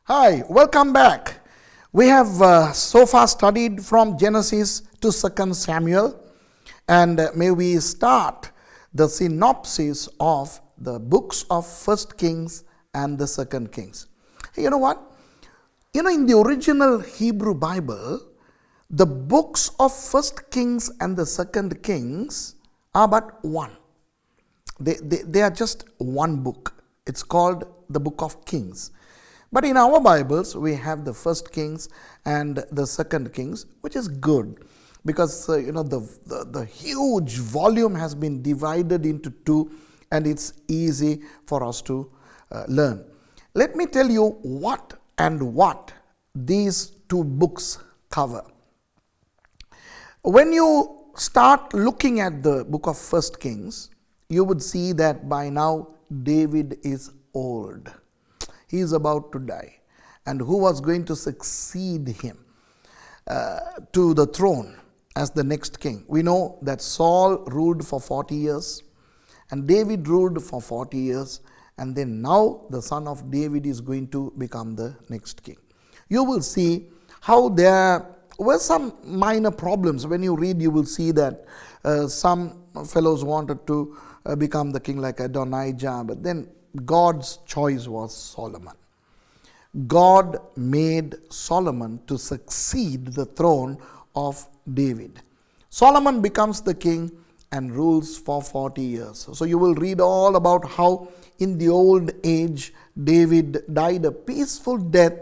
Hi, welcome back. We have so far studied from Genesis to 2 Samuel, and may we start the synopsis of the books of 1 Kings and the 2 Kings. Hey, you know what? In the original Hebrew Bible, the books of 1 Kings and the 2 Kings are but one. They are just one book. It's called the Book of Kings. But in our Bibles, we have the 1 Kings and the 2 Kings, which is good because the huge volume has been divided into two, and it's easy for us to learn. Let me tell you what these two books cover. When you start looking at the book of 1 Kings, you would see that by now David is old. He is about to die. And who was going to succeed him to the throne as the next king? We know that Saul ruled for 40 years and David ruled for 40 years. And then now the son of David is going to become the next king. You will see how there were some minor problems. When you read, you will see that some fellows wanted to become the king like Adonijah, but then God's choice was Solomon. God made Solomon to succeed the throne of David. Solomon becomes the king and rules for 40 years. So you will read all about how in the old age David died a peaceful death,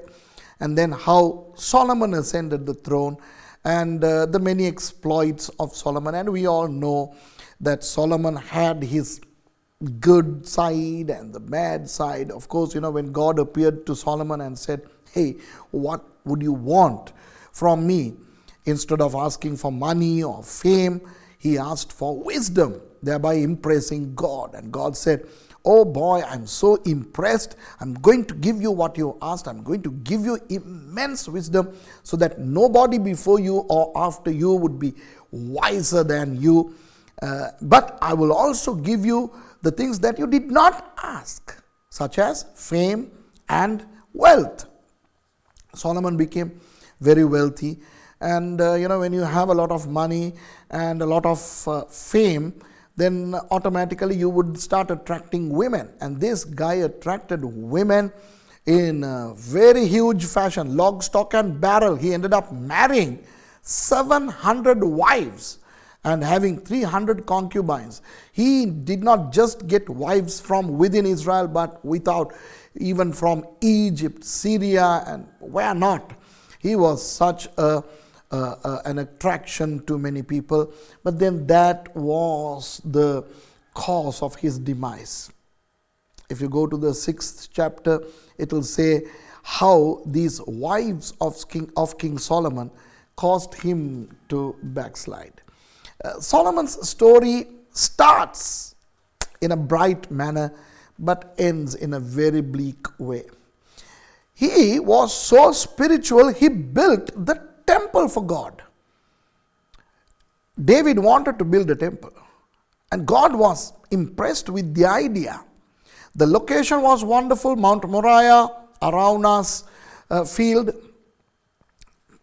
and then how Solomon ascended the throne, and the many exploits of Solomon. And we all know that Solomon had his good side and the bad side. Of course, when God appeared to Solomon and said, "Hey, what would you want from me?" Instead of asking for money or fame, he asked for wisdom, thereby impressing God. And God said, "Oh boy, I'm so impressed. I'm going to give you what you asked. I'm going to give you immense wisdom so that nobody before you or after you would be wiser than you. But I will also give you the things that you did not ask, such as fame and wealth." Solomon became very wealthy. And when you have a lot of money and a lot of fame, then automatically you would start attracting women. And this guy attracted women in a very huge fashion, lock, stock and barrel. He ended up marrying 700 wives and having 300 concubines. He did not just get wives from within Israel, but without, even from Egypt, Syria, and where not. He was such an attraction to many people. But then that was the cause of his demise. If you go to the 6th chapter, it will say how these wives of King Solomon caused him to backslide. Solomon's story starts in a bright manner but ends in a very bleak way. He was so spiritual, he built the temple for God. David wanted to build a temple, and God was impressed with the idea. The location was wonderful, Mount Moriah, Araunah's field.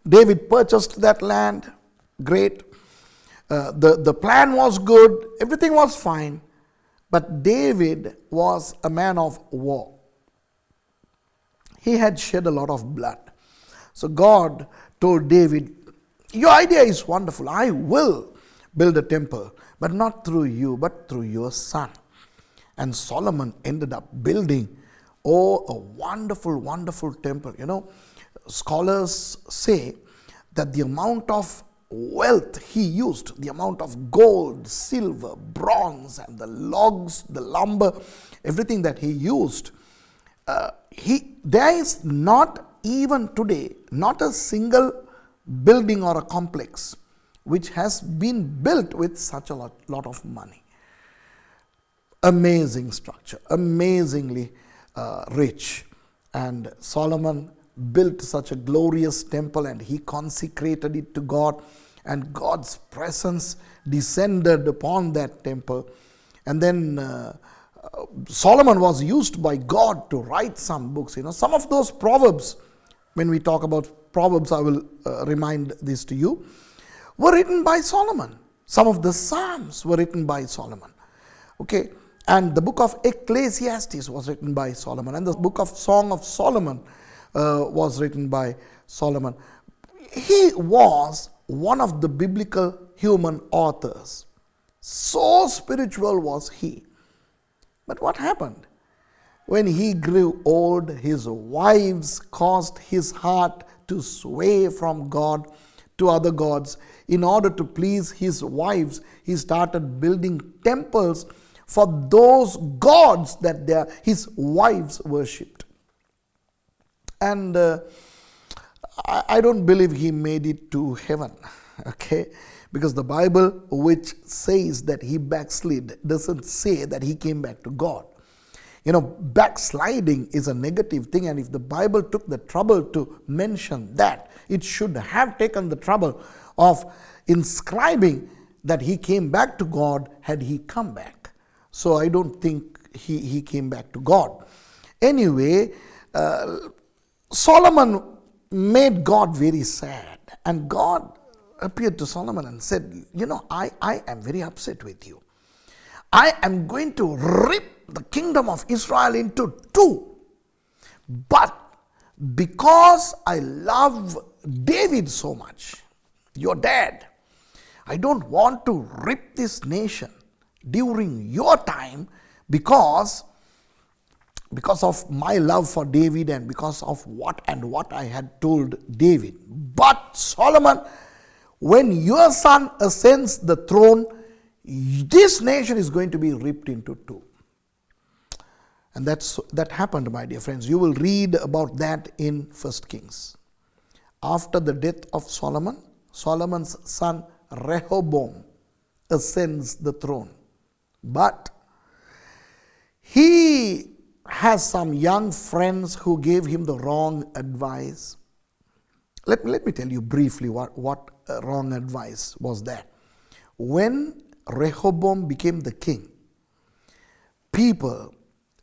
David purchased that land, great. The plan was good, everything was fine, but David was a man of war. He had shed a lot of blood. So God told David, "Your idea is wonderful. I will build a temple, but not through you, but through your son." And Solomon ended up building, a wonderful, wonderful temple. Scholars say that the amount of wealth he used, the amount of gold, silver, bronze, and the logs, the lumber, everything that he used, there is not even today, not a single building or a complex which has been built with such a lot of money. Amazing structure, amazingly rich. And Solomon built such a glorious temple, and he consecrated it to God, and God's presence descended upon that temple. And then Solomon was used by God to write some books. Some of those proverbs, when we talk about proverbs, I will remind this to you, were written by Solomon. Some of the Psalms were written by Solomon. Okay, and the book of Ecclesiastes was written by Solomon, and the book of Song of Solomon was written by Solomon. He was one of the biblical human authors. So spiritual was he. But what happened? When he grew old, his wives caused his heart to sway from God to other gods. In order to please his wives, he started building temples for those gods that his wives worshipped. And I don't believe he made it to heaven. Okay? Because the Bible, which says that he backslid, doesn't say that he came back to God. Backsliding is a negative thing, and if the Bible took the trouble to mention that, it should have taken the trouble of inscribing that he came back to God had he come back. So I don't think he came back to God. Anyway, Solomon made God very sad, and God appeared to Solomon and said, I am very upset with you. I am going to rip the kingdom of Israel into two. But because I love David so much, your dad, I don't want to rip this nation during your time because of my love for David and because of what I had told David. But Solomon, when your son ascends the throne, this nation is going to be ripped into two. And that happened, my dear friends. You will read about that in 1 Kings. After the death of Solomon, Solomon's son Rehoboam ascends the throne. But he has some young friends who gave him the wrong advice. Let me tell you briefly what wrong advice was that. When Rehoboam became the king, people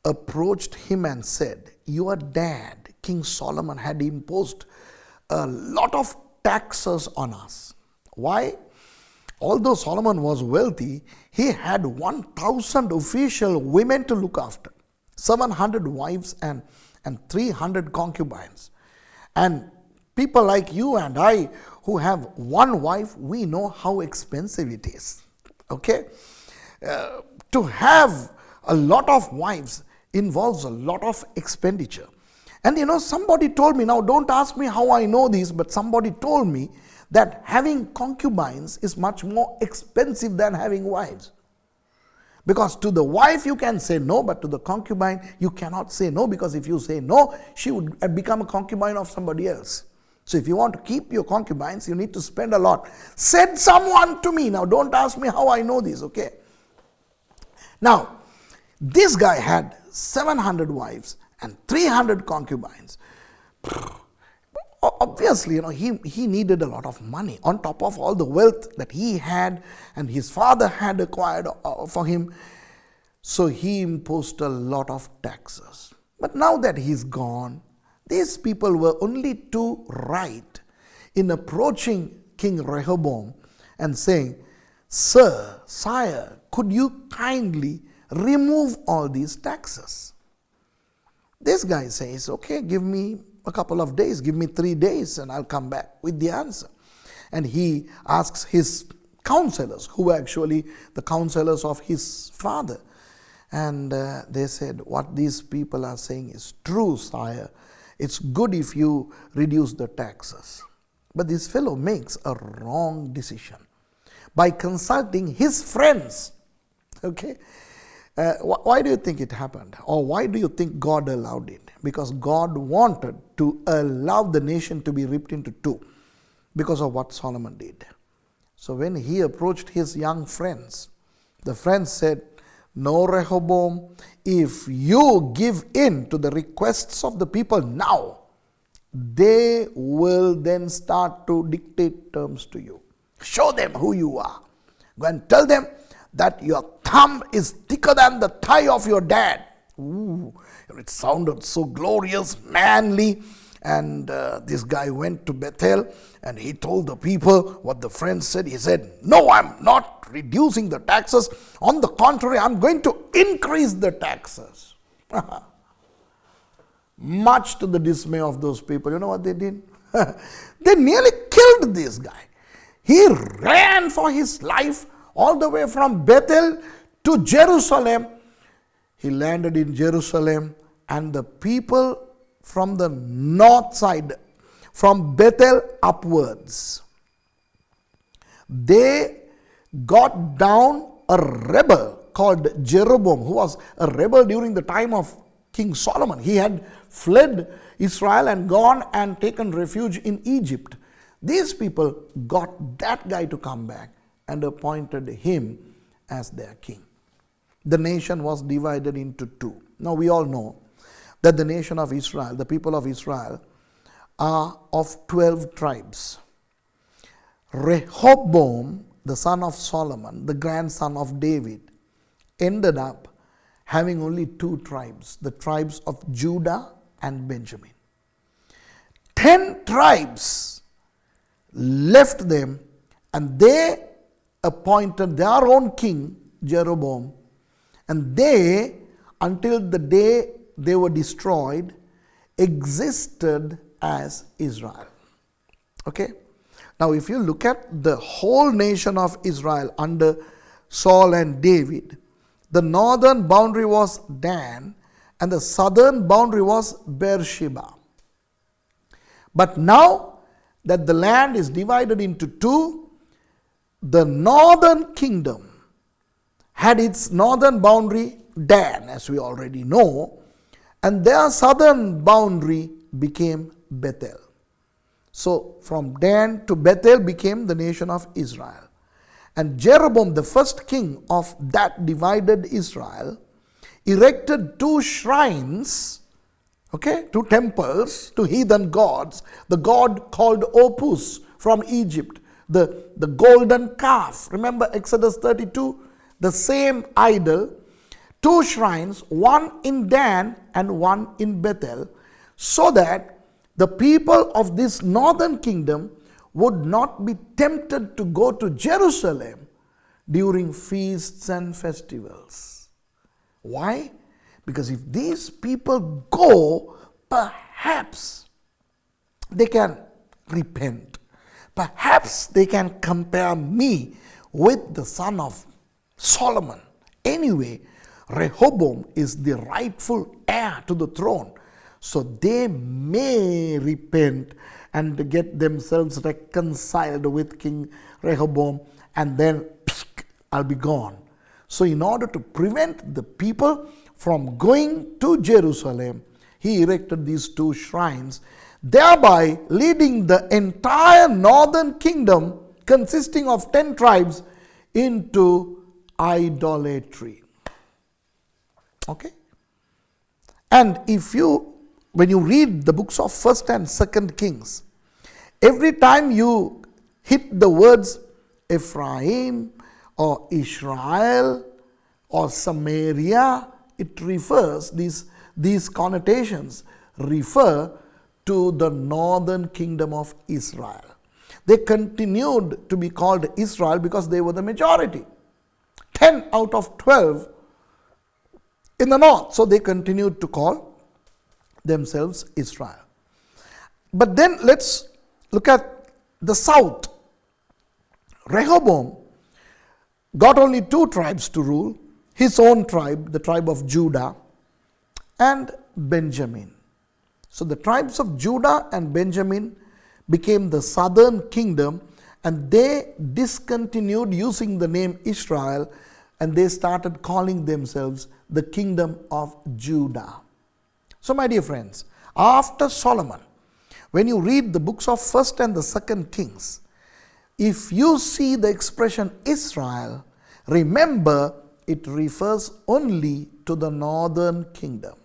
approached him and said, your dad, King Solomon, had imposed a lot of taxes on us. Why? Although Solomon was wealthy, he had 1,000 official women to look after, 700 wives and 300 concubines. And people like you and I who have one wife, we know how expensive it is. Okay? To have a lot of wives involves a lot of expenditure. And somebody told me, now don't ask me how I know this, but somebody told me that having concubines is much more expensive than having wives. Because to the wife you can say no, but to the concubine you cannot say no, because if you say no, she would become a concubine of somebody else. So if you want to keep your concubines, you need to spend a lot. Said someone to me, now don't ask me how I know this, okay? Now, this guy had 700 wives and 300 concubines. Obviously, he needed a lot of money on top of all the wealth that he had and his father had acquired for him. So he imposed a lot of taxes. But now that he's gone, these people were only too right in approaching King Rehoboam and saying, Sir, sire, could you kindly remove all these taxes? This guy says, okay, give me a couple of days, give me 3 days and I'll come back with the answer. And he asks his counselors, who were actually the counselors of his father. And they said, what these people are saying is true, sire. It's good if you reduce the taxes. But this fellow makes a wrong decision by consulting his friends. Okay? Why do you think it happened? Or why do you think God allowed it? Because God wanted to allow the nation to be ripped into two because of what Solomon did. So when he approached his young friends, the friends said, no, Rehoboam, if you give in to the requests of the people now, they will then start to dictate terms to you. Show them who you are. Go and tell them that you are thumb is thicker than the thigh of your dad. Ooh, it sounded so glorious, manly. And this guy went to Bethel and he told the people what the friends said. He said, no, I'm not reducing the taxes. On the contrary, I'm going to increase the taxes. Much to the dismay of those people. You know what they did? They nearly killed this guy. He ran for his life all the way from Bethel to Jerusalem. He landed in Jerusalem, and the people from the north side, from Bethel upwards, they got down a rebel called Jeroboam, who was a rebel during the time of King Solomon. He had fled Israel and gone and taken refuge in Egypt. These people got that guy to come back and appointed him as their king. The nation was divided into two. Now we all know that the nation of Israel, the people of Israel, are of 12 tribes. Rehoboam, the son of Solomon, the grandson of David, ended up having only 2 tribes, the tribes of Judah and Benjamin. 10 tribes left them, and they appointed their own king, Jeroboam, and they, until the day they were destroyed, existed as Israel. Okay? Now, if you look at the whole nation of Israel under Saul and David, the northern boundary was Dan, and the southern boundary was Beersheba. But now that the land is divided into two, the northern kingdom had its northern boundary Dan, as we already know, and their southern boundary became Bethel. So from Dan to Bethel became the nation of Israel. And Jeroboam, the first king of that divided Israel, erected 2 shrines, 2 temples to heathen gods. The god called Opus from Egypt, the golden calf. Remember Exodus 32? The same idol. 2 shrines, one in Dan and one in Bethel, so that the people of this northern kingdom would not be tempted to go to Jerusalem during feasts and festivals. Why? Because if these people go, perhaps they can repent. Perhaps they can compare me with the son of Solomon. Anyway, Rehoboam is the rightful heir to the throne. So they may repent and get themselves reconciled with King Rehoboam, and then I'll be gone. So in order to prevent the people from going to Jerusalem, he erected these 2 shrines, thereby leading the entire northern kingdom, consisting of 10 tribes, into idolatry. Okay? And when you read the books of 1st and 2nd Kings, every time you hit the words Ephraim or Israel or Samaria, it refers, these connotations refer to the northern kingdom of Israel. They continued to be called Israel because they were the majority. 10 out of 12 in the north. So they continued to call themselves Israel. But then let's look at the south. Rehoboam got only 2 tribes to rule, his own tribe, the tribe of Judah, and Benjamin. So the tribes of Judah and Benjamin became the southern kingdom, and they discontinued using the name Israel, and they started calling themselves the kingdom of Judah. So my dear friends, after Solomon, when you read the books of 1st and the 2nd Kings, if you see the expression Israel, remember it refers only to the northern kingdom.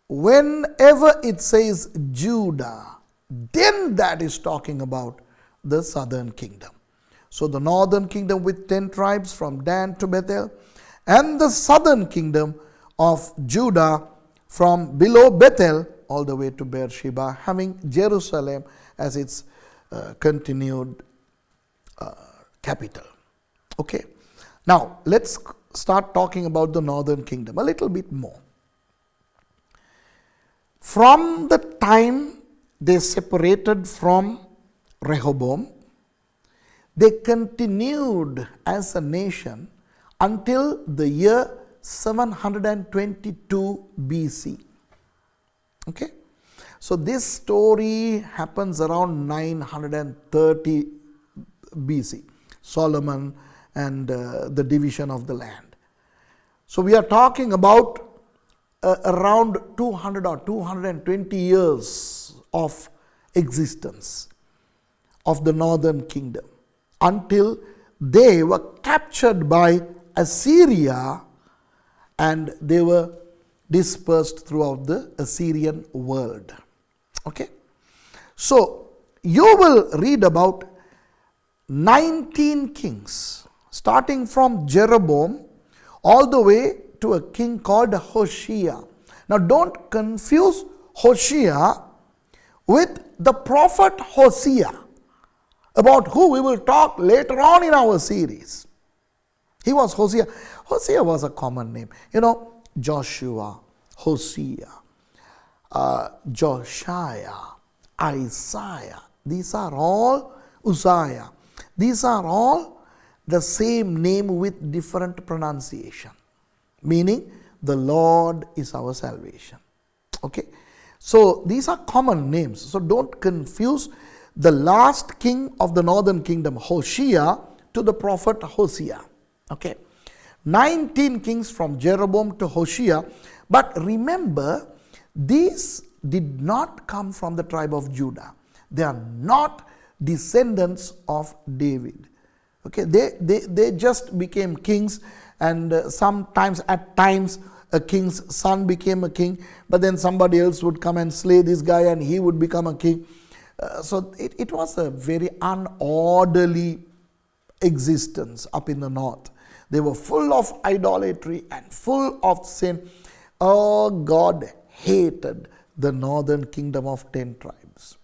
Whenever it says Judah, then that is talking about the southern kingdom. So the northern kingdom with 10 tribes from Dan to Bethel, and the southern kingdom of Judah from below Bethel all the way to Beersheba, having Jerusalem as its continued capital. Okay. Now let's start talking about the northern kingdom a little bit more. From the time they separated from Rehoboam, they continued as a nation until the year 722 BC. Okay. So this story happens around 930 BC, Solomon and the division of the land. So we are talking about around 200 or 220 years of existence of the northern kingdom until they were captured by Assyria and they were dispersed throughout the Assyrian world. Okay. So you will read about 19 kings starting from Jeroboam all the way to a king called Hoshea. Now don't confuse Hoshea with the prophet Hosea, about who we will talk later on in our series. He was Hosea. Hosea was a common name. You know, Joshua, Hosea, Josiah, Isaiah. These are all Uzziah. These are all the same name with different pronunciation, meaning the Lord is our salvation. Okay. So these are common names. So don't confuse the last king of the northern kingdom, Hoshea, to the prophet Hosea. Okay. 19 kings from Jeroboam to Hoshea. But remember, these did not come from the tribe of Judah. They are not descendants of David. Okay, they just became kings, and sometimes at times a king's son became a king, but then somebody else would come and slay this guy and he would become a king. So it was a very unorderly existence up in the north. They were full of idolatry and full of sin. Oh, God hated the northern kingdom of 10 tribes.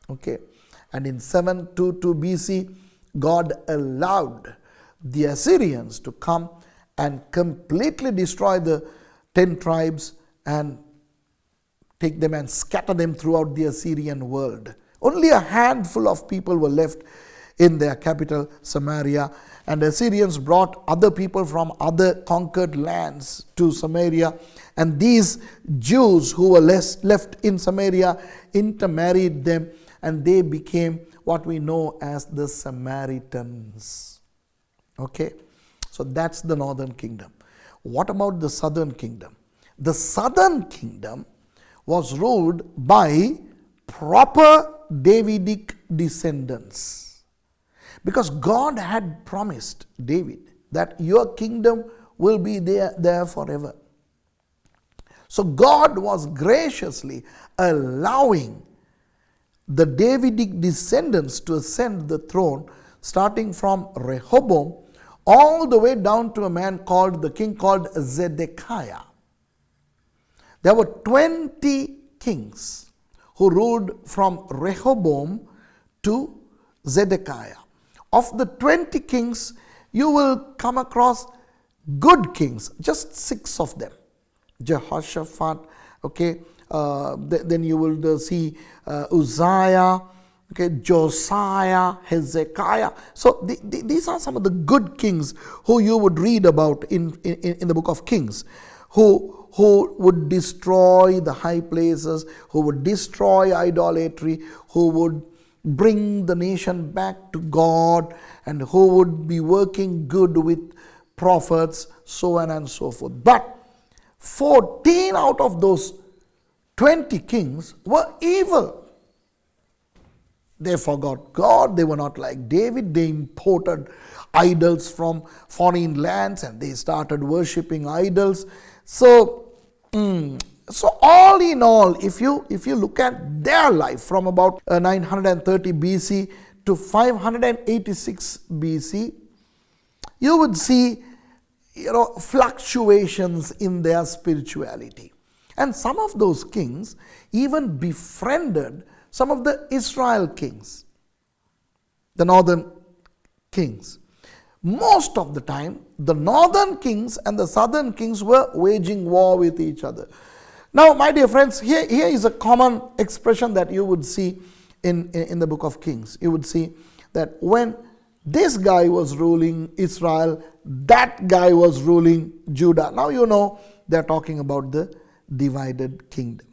Okay. And in 722 BC, God allowed the Assyrians to come and completely destroy the 10 tribes and take them and scatter them throughout the Assyrian world. Only a handful of people were left in their capital, Samaria, and the Assyrians brought other people from other conquered lands to Samaria, and these Jews who were left in Samaria intermarried them, and they became what we know as the Samaritans. Okay, so that's the northern kingdom. What about the southern kingdom? The southern kingdom was ruled by proper Davidic descendants, because God had promised David that your kingdom will be there forever. So God was graciously allowing the Davidic descendants to ascend the throne, starting from Rehoboam all the way down to a man called, the king called Zedekiah. There were 20 kings who ruled from Rehoboam to Zedekiah. Of the 20 kings, you will come across good kings, just 6 of them. Jehoshaphat, okay, then you will see Uzziah, okay, Josiah, Hezekiah. So these are some of the good kings who you would read about in the book of Kings, who would destroy the high places, who would destroy idolatry, who would bring the nation back to God, and who would be working good with prophets, so on and so forth. But 14 out of those 20 kings were evil. They forgot God. They were not like David. They imported idols from foreign lands and they started worshipping idols. So all in all, if you look at their life from about 930 BC to 586 BC, you would see fluctuations in their spirituality. And some of those kings even befriended some of the Israel kings, the northern kings. Most of the time, the northern kings and the southern kings were waging war with each other. Now, my dear friends, here is a common expression that you would see in the book of Kings. You would see that when this guy was ruling Israel, that guy was ruling Judah. Now you know they're talking about the divided kingdom.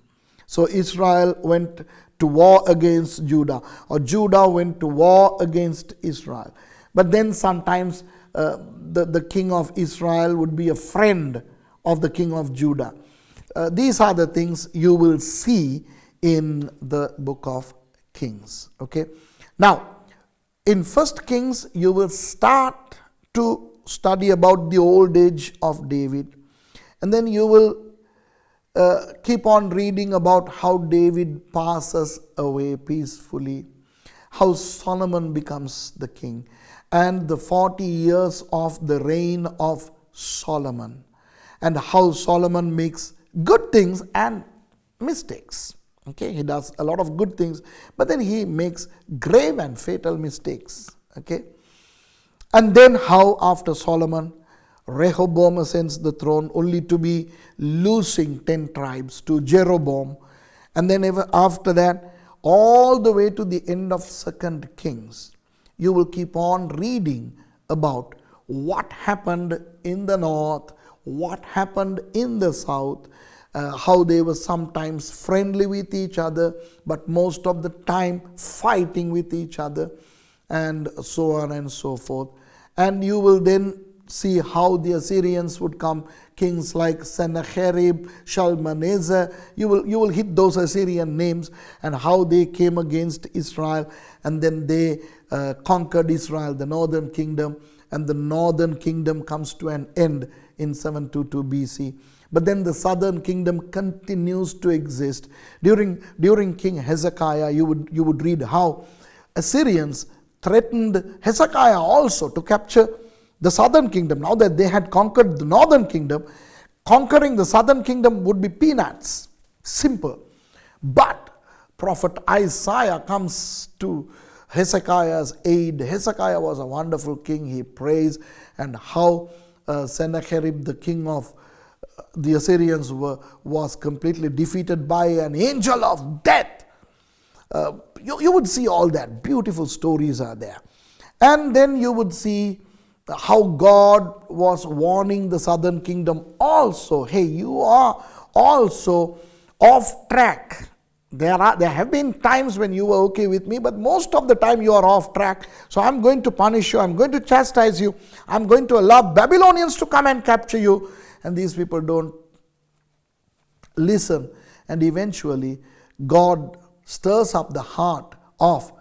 So Israel went to war against Judah, or Judah went to war against Israel. But then sometimes the king of Israel would be a friend of the king of Judah. These are the things you will see in the book of Kings. Okay. Now, in 1 Kings, you will start to study about the old age of David. And then you will keep on reading about how David passes away peacefully, how Solomon becomes the king, and the 40 years of the reign of Solomon, and how Solomon makes good things and mistakes. Okay, he does a lot of good things, but then he makes grave and fatal mistakes. Okay, and then how after Solomon, Rehoboam ascends the throne only to be losing 10 tribes to Jeroboam, and then after that, all the way to the end of 2 Kings, you will keep on reading about what happened in the north, what happened in the south, how they were sometimes friendly with each other, but most of the time fighting with each other, and so on and so forth. And you will then see how the Assyrians would come, kings like Sennacherib, Shalmaneser. You will hit those Assyrian names, and how they came against Israel, and then they conquered Israel, the northern kingdom, and the northern kingdom comes to an end in 722 BC. But then the southern kingdom continues to exist. During King Hezekiah, you would read how Assyrians threatened Hezekiah also to capture the southern kingdom. Now that they had conquered the northern kingdom, conquering the southern kingdom would be peanuts. Simple. But prophet Isaiah comes to Hezekiah's aid. Hezekiah was a wonderful king. He prays, and how Sennacherib, the king of the Assyrians, was completely defeated by an angel of death. You would see all that. Beautiful stories are there. And then you would see how God was warning the southern kingdom also. Hey, you are also off track. There have been times when you were okay with me, but most of the time you are off track. So I'm going to punish you. I'm going to chastise you. I'm going to allow Babylonians to come and capture you. And these people don't listen. And eventually, God stirs up the heart of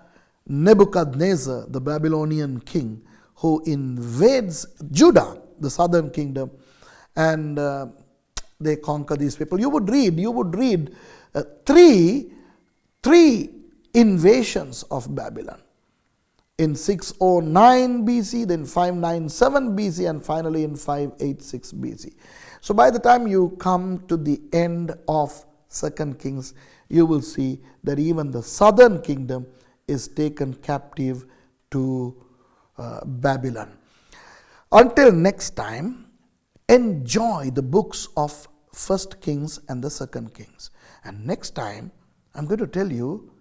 Nebuchadnezzar, the Babylonian king, who invades Judah, the southern kingdom, and they conquer these people. You would read three invasions of Babylon. In 609 BC, then 597 BC, and finally in 586 BC. So by the time you come to the end of 2 Kings, you will see that even the southern kingdom is taken captive to Babylon. Until next time, enjoy the books of 1 Kings and the 2 Kings. And next time, I'm going to tell you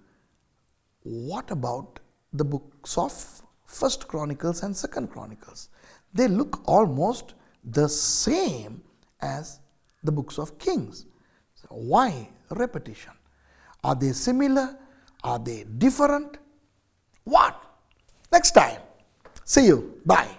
what about the books of 1 Chronicles and 2 Chronicles. They look almost the same as the books of Kings. So why repetition? Are they similar? Are they different? What? Next time. See you. Bye.